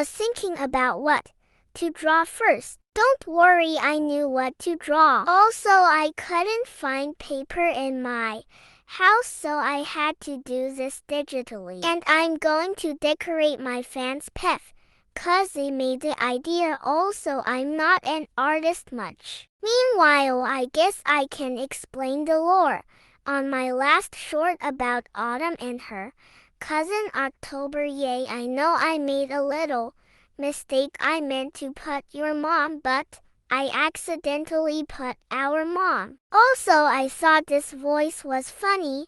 was thinking about what to draw first. Don't worry, I knew what to draw. Also, I couldn't find paper in my house, so I had to do this digitally. And I'm going to decorate my fans' pet, 'cause they made the idea. Also, I'm not an artist much. Meanwhile, I guess I can explain the lore on my last short about Autumn and her cousin October. Yay, I know I made a little mistake. I meant to put your mom, but I accidentally put our mom. Also, I thought this voice was funny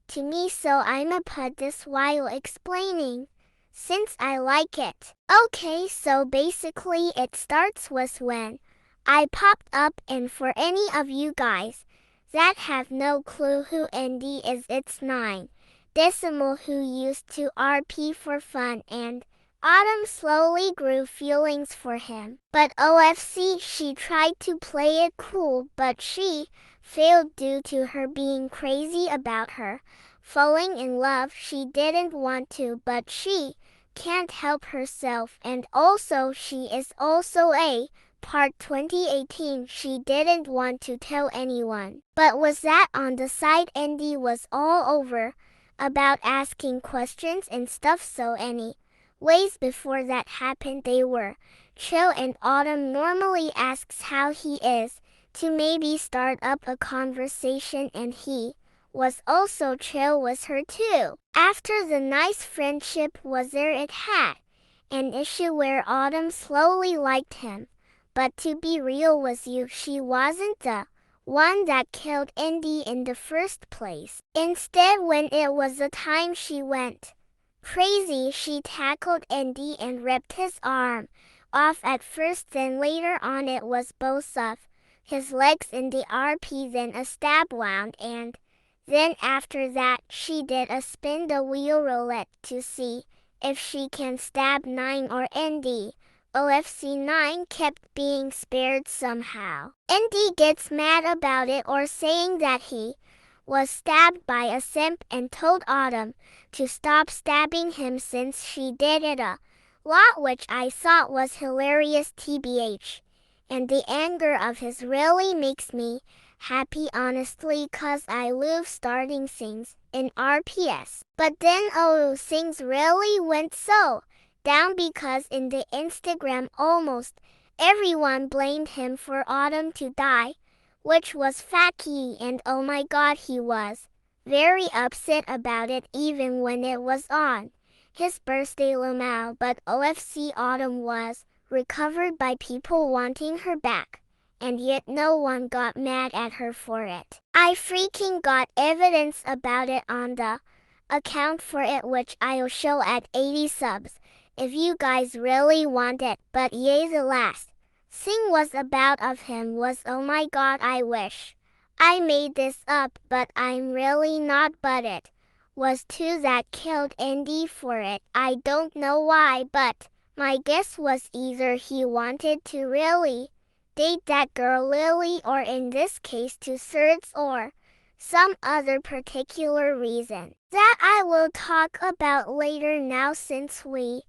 to me, so I'ma put this while explaining, since I like it. Okay, so basically it starts with when I popped up, and for any of you guys that have no clue who ND is, it's 9 decimal who used to RP for fun, and Autumn slowly grew feelings for him. But OFC, she tried to play it cool, but she failed due to her being crazy about her falling in love. She didn't want to, but she can't help herself, and also she is also a part 2018. She didn't want to tell anyone. But was that on the side? Andy was all over about asking questions and stuff, so anyways, before that happened they were chill, and Autumn normally asks how he is to maybe start up a conversation, and he was also chill with her too. After the nice friendship was there, it had an issue where Autumn slowly liked him. But to be real with you, she wasn't the one that killed Indy in the first place. Instead, when it was the time she went crazy, she tackled Indy and ripped his arm off at first, then later on it was both of his legs in the RP, then a stab wound, and then after that she did a spin the wheel roulette to see if she can stab 9 or Indy. OFC 9 kept being spared somehow. Indy gets mad about it, or saying that he was stabbed by a simp, and told Autumn to stop stabbing him since she did it a lot, which I thought was hilarious tbh. And the anger of his really makes me happy, honestly, 'cause I love starting things in RPS. But then things really went so down, because in the Instagram almost everyone blamed him for Autumn to die, which was Faki, and oh my god, he was very upset about it even when it was on his birthday Lamau. But OFC Autumn was recovered by people wanting her back, and yet no one got mad at her for it. I freaking got evidence about it on the account for it, which I'll show at 80 subs if you guys really want it. But yay, the last thing was about of him was, oh my god, I wish I made this up, but I'm really not. But it was 2 that killed Indy for it. I don't know why, but my guess was either he wanted to really date that girl Lily, or in this case 2/3, or some other particular reason that I will talk about later. Now, since we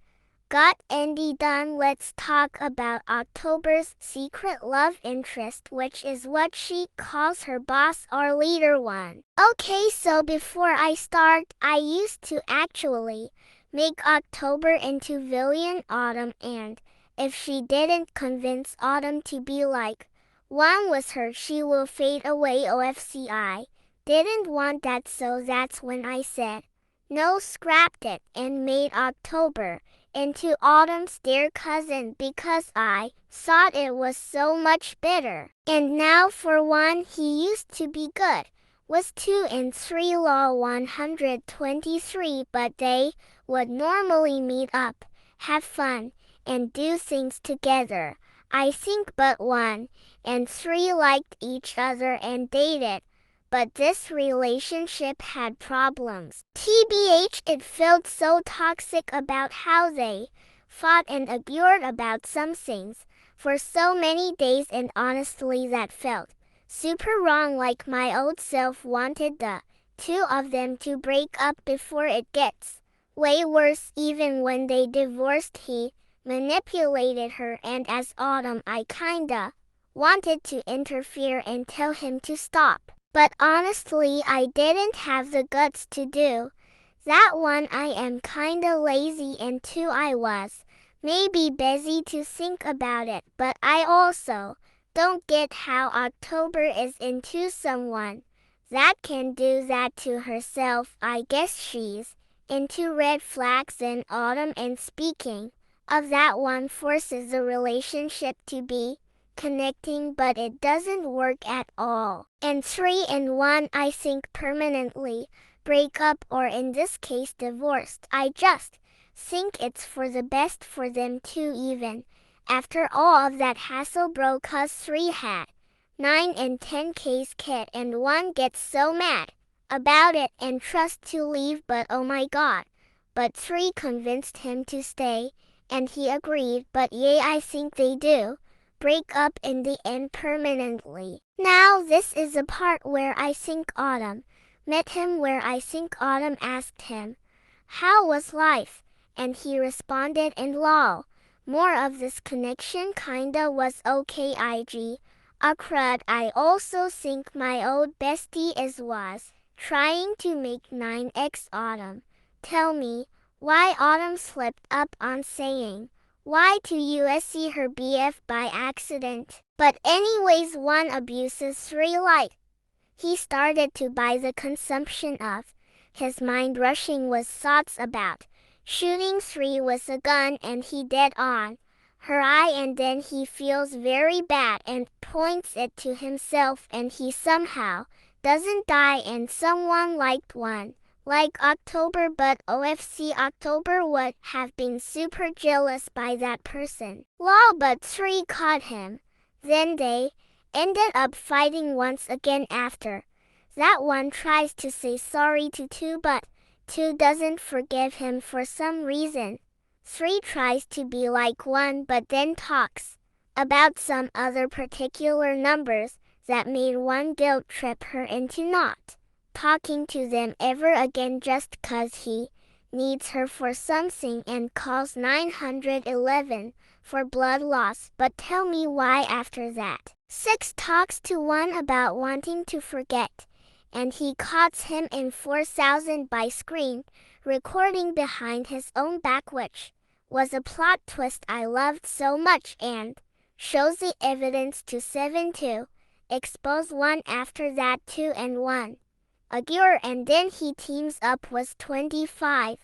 got Andy done, let's talk about October's secret love interest, which is what she calls her boss or leader one. Okay, so before I start, I used to actually make October into villain Autumn, and if she didn't convince Autumn to be like one with her, she will fade away. OFC, I didn't want that, so that's when I said no, scrapped it, and made October into Autumn's dear cousin, because I thought it was so much better. And now for 1, he used to be good with 2 and 3 law 123, but they would normally meet up, have fun, and do things together, I think. But 1 and 3 liked each other and dated, but this relationship had problems. TBH, it felt so toxic about how they fought and argued about some things for so many days, and honestly that felt super wrong. Like my old self wanted the 2 of them to break up before it gets way worse. Even when they divorced, he manipulated her, and as Autumn I kinda wanted to interfere and tell him to stop. But honestly I didn't have the guts to do that. One, I am kinda lazy, and two, I was maybe busy to think about it. But I also don't get how October is into someone that can do that to herself. I guess she's into red flags in Autumn, and speaking of that, one forces the relationship to be connecting, but it doesn't work at all. And 3 and 1, I think permanently break up, or in this case divorced. I just think it's for the best for them too, even after all of that hassle, bro, cause 3 had 9 and 10K's kid, and 1 gets so mad about it and trusts to leave, but oh my god. But 3 convinced him to stay, and he agreed. But yeah, I think they do break up in the end permanently. Now this is the part where I think Autumn met him, where I think Autumn asked him, how was life? And he responded, and lol, more of this connection kinda was okay. IG a crud. I also think my old bestie was trying to make 9x Autumn tell me why Autumn slipped up on saying why to USC her BF by accident. But anyways, 1 abuses 3 like he started to buy the consumption of his mind rushing was thoughts about shooting 3 with a gun, and he dead on her eye, and then he feels very bad and points it to himself, and he somehow doesn't die, and someone liked 1 like October, but OFC October would have been super jealous by that person. Lol, but 3 caught him. Then they ended up fighting once again after that. 1 tries to say sorry to 2, but 2 doesn't forgive him for some reason. 3 tries to be like 1, but then talks about some other particular numbers that made 1 guilt trip her into not talking to them ever again just cause he needs her for something, and calls 911 for blood loss. But tell me why after that 6 talks to 1 about wanting to forget, and he caught him in 4000 by screen recording behind his own back, which was a plot twist I loved so much, and shows the evidence to 7 to expose 1 after that. 2 and 1 Agur, and then he teams up with 25.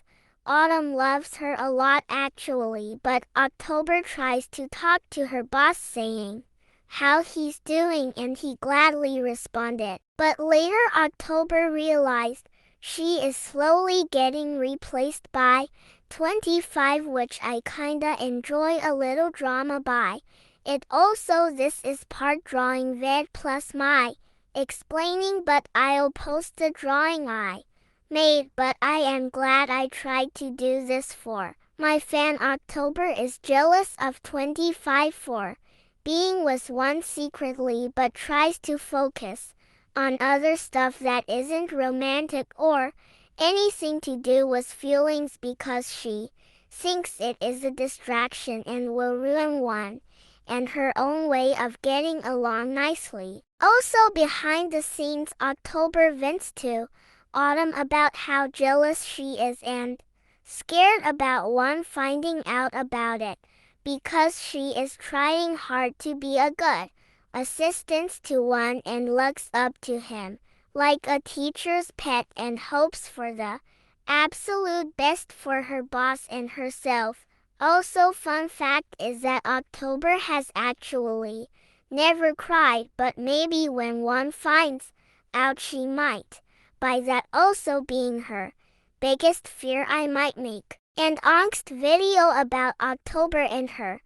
Autumn loves her a lot actually, but October tries to talk to her boss saying how he's doing, and he gladly responded. But later October realized she is slowly getting replaced by 25, which I kinda enjoy a little drama by it. Also, this is part drawing vid plus my explaining, but I'll post the drawing I made. But I am glad I tried to do this for my fan. October is jealous of 25 for being with 1 secretly, but tries to focus on other stuff that isn't romantic or anything to do with feelings, because she thinks it is a distraction and will ruin 1 and her own way of getting along nicely. Also behind the scenes, October vents to Autumn about how jealous she is and scared about 1 finding out about it, because she is trying hard to be a good assistant to 1 and looks up to him like a teacher's pet and hopes for the absolute best for her boss and herself. Also, fun fact is that October has actually never cried, but maybe when 1 finds out she might. By that also being her biggest fear, I might make an angst video about October and her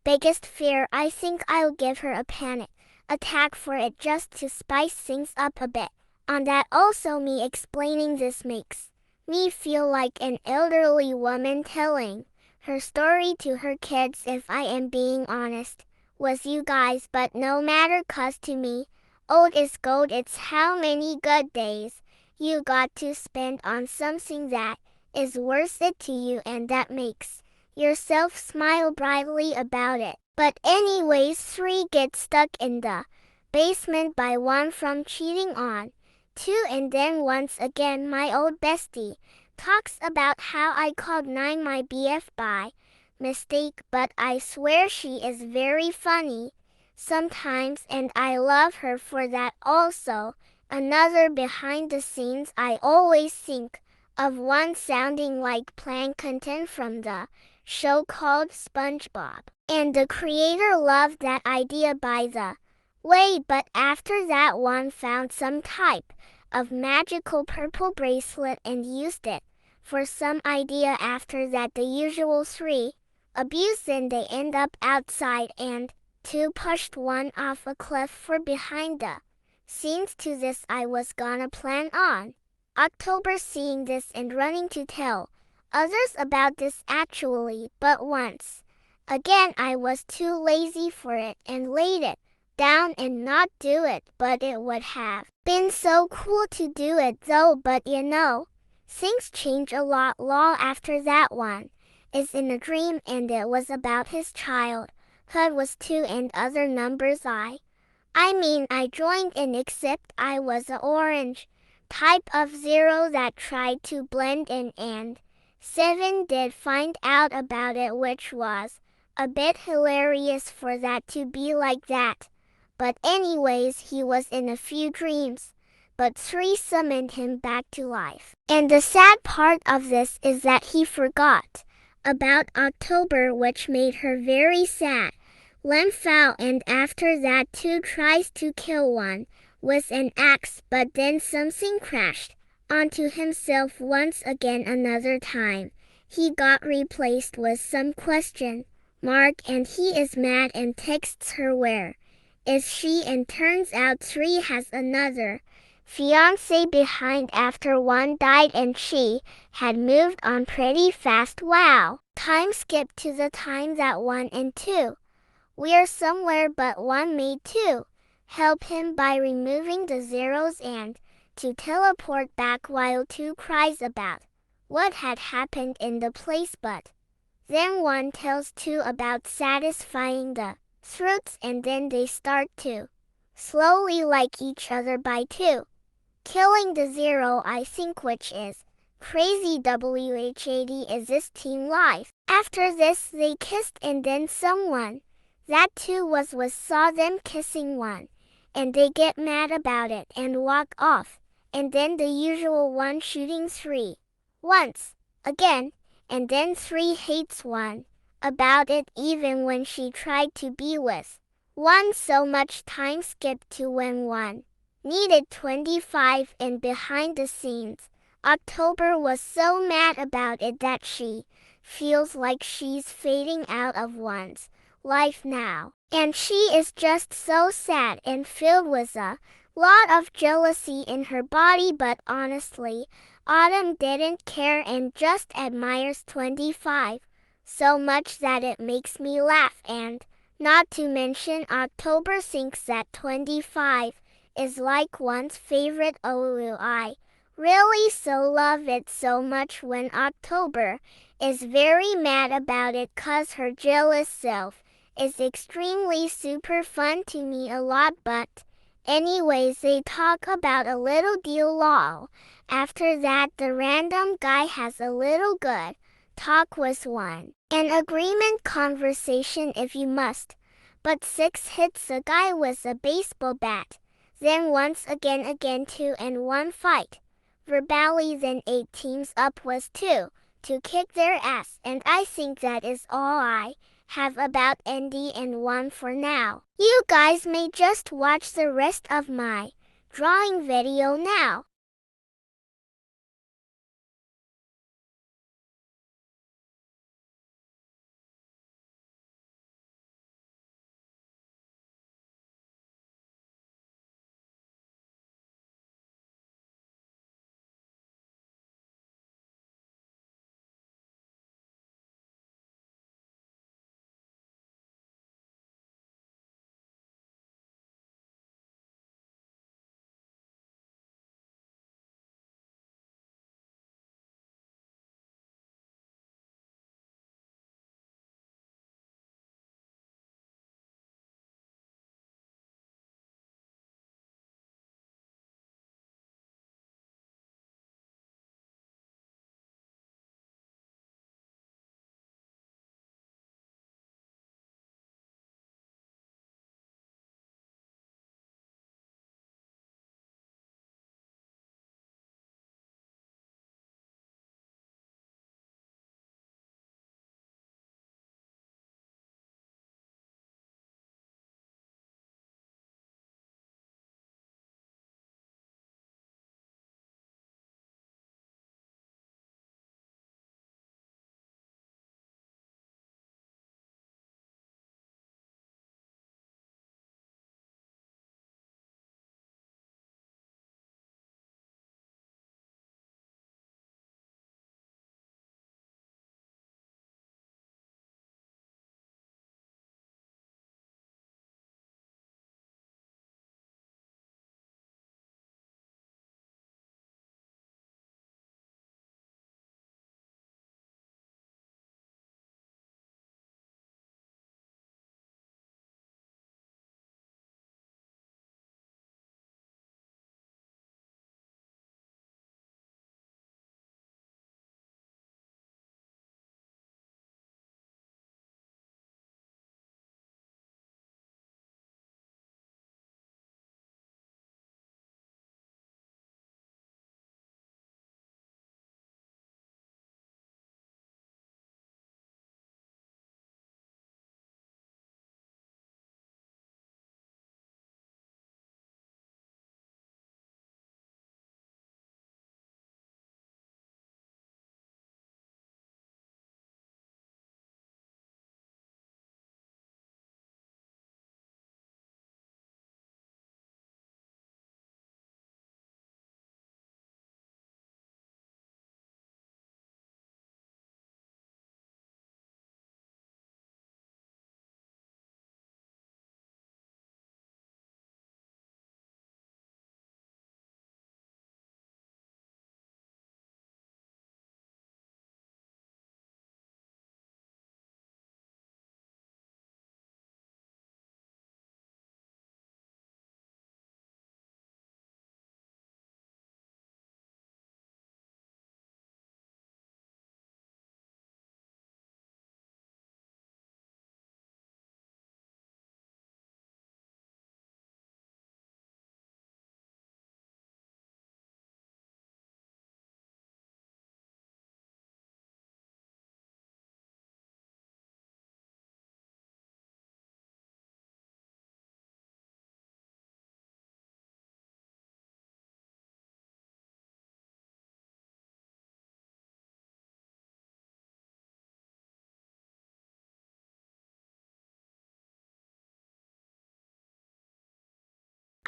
biggest fear. I think I'll give her a panic attack for it, just to spice things up a bit. On that, also me explaining this makes me feel like an elderly woman telling her story to her kids, if I am being honest with you guys. But no matter, cause to me old is gold. It's how many good days you got to spend on something that is worth it to you, and that makes yourself smile brightly about it. But anyways, 3 get stuck in the basement by 1 from cheating on 2, and then once again my old bestie talks about how I called 9 my BF by mistake, but I swear she is very funny sometimes and I love her for that also. Another behind the scenes, I always think of one sounding like Plankton from the show called SpongeBob. And the creator loved that idea by the way, but after that one found some type of magical purple bracelet and used it for some idea. After that the usual 3 abuse, and they end up outside, and 2 pushed 1 off a cliff for behind the scenes. To this I was gonna plan on October seeing this and running to tell others about this actually, but once again I was too lazy for it and laid it down and not do it. But it would have been so cool to do it though. But you know, things change a lot. Law after that one is in a dream, and it was about his childhood was 2 and other numbers. I mean I joined in, except I was a orange type of 0 that tried to blend in, and 7 did find out about it, which was a bit hilarious for that to be like that. But anyways, he was in a few dreams, but 3 summoned him back to life. And the sad part of this is that he forgot about October, which made her very sad. Lem foul, and after that 2 tries to kill 1 with an axe, but then something crashed onto himself once again. Another time he got replaced with some question mark, and he is mad and texts her where is she, and turns out 3 has another fiance behind after 1 died and she had moved on pretty fast. Wow. Time skip to the time that 1 and 2 we're somewhere, but 1 made 2 help him by removing the zeros and to teleport back, while 2 cries about what had happened in the place. But then 1 tells 2 about satisfying the throats, and then they start to slowly like each other by 2 killing the 0, I think, which is crazy. WHAD is this team life. After this they kissed, and then someone that 2 was with saw them kissing 1, and they get mad about it and walk off, and then the usual 1 shooting 3 once again, and then 3 hates 1 about it even when she tried to be with 1. So much time skipped to when 1 needed 25, and behind the scenes October was so mad about it that she feels like she's fading out of 1's life now, and she is just so sad and filled with a lot of jealousy in her body. But honestly, Autumn didn't care and just admires 25 so much that it makes me laugh. And not to mention, October thinks that 25 is like 1's favorite. Oh, I really so love it so much when October is very mad about it, 'cause her jealous self is extremely super fun to me a lot. But anyways, they talk about a little deal. Lol. After that the random guy has a little good talk with 1 an agreement conversation if you must, but 6 hits a guy with a baseball bat. Then once again 2 and 1 fight verbally, then 8 teams up with 2 to kick their ass. And I think that is all I have about Andy and 1 for now. You guys may just watch the rest of my drawing video now.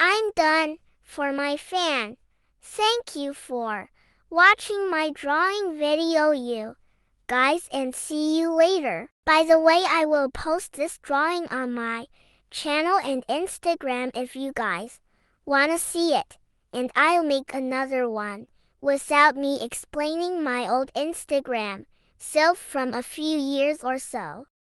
I'm done. For my fan. Thank you for watching my drawing video, you guys, and see you later. By the way, I will post this drawing on my channel and Instagram if you guys wanna see it. And I'll make another one without me explaining my old Instagram self from a few years or so.